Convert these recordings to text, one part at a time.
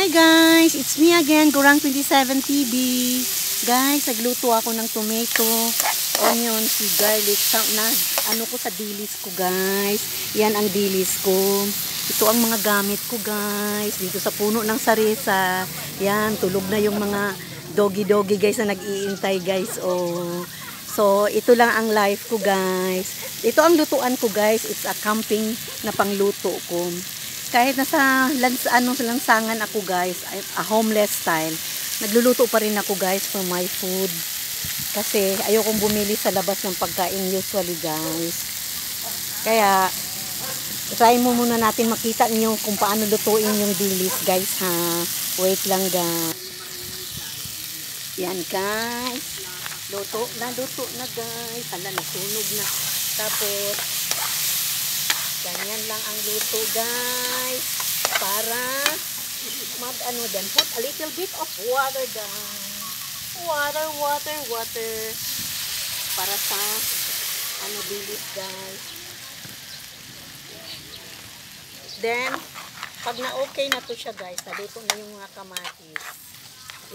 Hi guys, it's me again, Gurang 27 TV. Guys, nagluto ako ng tomato, onions, garlic, ano ko sa dilis ko guys. Yan ang dilis ko. Ito ang mga gamit ko guys. Dito sa puno ng sarisa. Yan, tulog na yung mga doggy guys na nag-iintay guys. Oh. So, ito lang ang life ko guys. Ito ang lutuan ko guys. It's a camping na pangluto ko. Kahit nasa lansangan ako guys, a homeless style, nagluluto pa rin ako guys for my food. Kasi ayokong bumili sa labas ng pagkain usually guys. Kaya, try mo muna natin makita niyo kung paano lutuin yung dilis guys ha. Wait lang guys. Yan guys. Luto na guys. Hala, nasunog na. Tapos, ganyan lang ang luto guys. Para then put a little bit of water down. Water. Para sa dilis guys. Then, pag na okay na to siya guys, naluto na yung mga kamatis.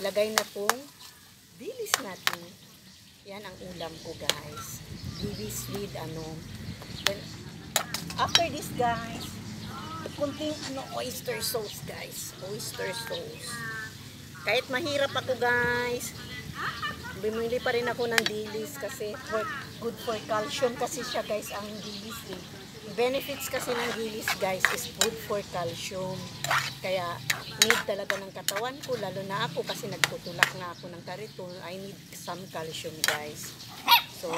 Ilagay na tong dilis natin. Yan ang ulam ko guys. Dilis with Then, after this guys, kunting oyster sauce guys. Oyster sauce. Kahit mahirap ako guys, bumili pa rin ako ng dilis kasi good for calcium kasi siya guys ang dilis eh. Benefits kasi ng dilis guys is good for calcium. Kaya need talaga ng katawan ko, lalo na ako kasi nagtutulak na ako ng kariton. I need some calcium guys. So,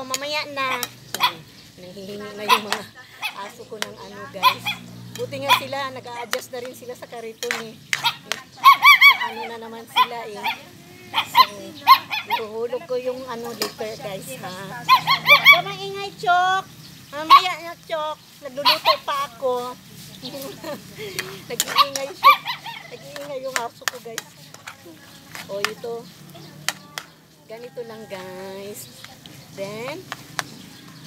mamaya na. Nanghihingi na yung mga aso ko ng guys. Buti nga sila, nag-a-adjust na rin sila sa kariton eh. Na naman sila eh. So, ihuhulog ko yung litter guys ha. Huwag ka maingay, Chok. Mamaya na, Chok. Nagluluto pa ako. Nag-iingay siya. Nag-iingay yung aso ko guys. Ito. Ganito lang guys. Then,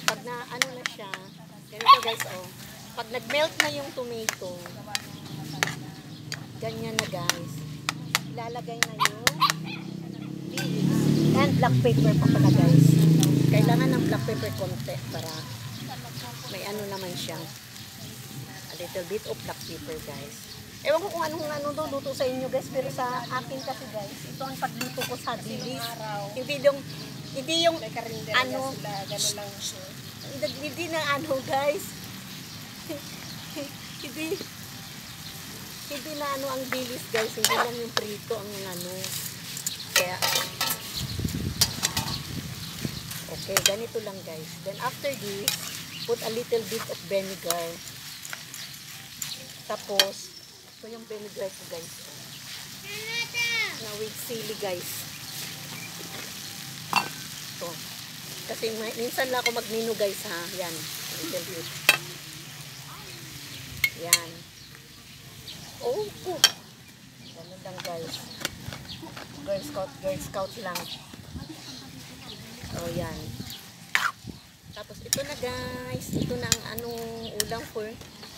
pag na na siya, ganito guys pag nag-melt na yung tomato, ganyan na guys, ilalagay na yung dilis and black pepper pa pala guys. Kailangan ng black pepper konti para may naman siya, a little bit of black pepper guys. Ewan ko kung anong luto sa inyo guys, pero sa akin kasi guys, ito ang pagluto ko sa dilis. Hindi yung hindi na guys. hindi na ang dilis guys, hindi lang yung prito ang kaya okay, ganito lang guys. Then after this, put a little bit of vinegar. Tapos ito yung vinegar ko guys na with sili guys. Ito kasi minsan lang ako magmenu guys ha. Yan, little bit. Yan. Ganun lang guys. Girl Scout lang. Yan. Tapos ito na guys. Ito na ang ulam for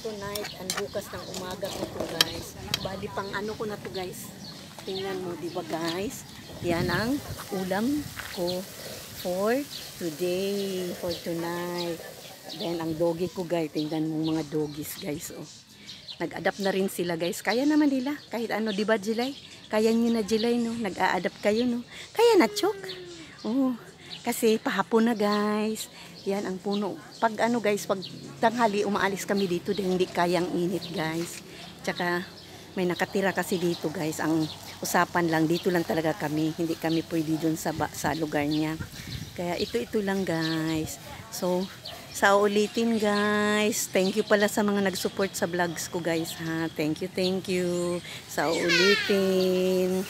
tonight and bukas ng umaga ko to guys. Bali pang ko na to guys. Tingnan mo, diba guys? Yan ang ulam ko for today, for tonight. Then ang doggy ko guys, tingnan mo mga doggies guys nag-adapt na rin sila guys. Kaya naman nila kahit diba Jilay? Kaya nyo na Jilay no? Nag-a-adapt kayo no? Kaya na Chok? Kasi pahapon na guys. Yan ang puno. Pag guys, pag tanghali umaalis kami dito dahil hindi kayang init guys. Tsaka may nakatira kasi dito guys. Ang usapan lang, dito lang talaga kami. Hindi kami pwede dun sa lugar niya. Kaya ito lang guys. So, sa ulitin guys. Thank you pala sa mga nag-support sa vlogs ko guys ha. Thank you. Sa ulitin.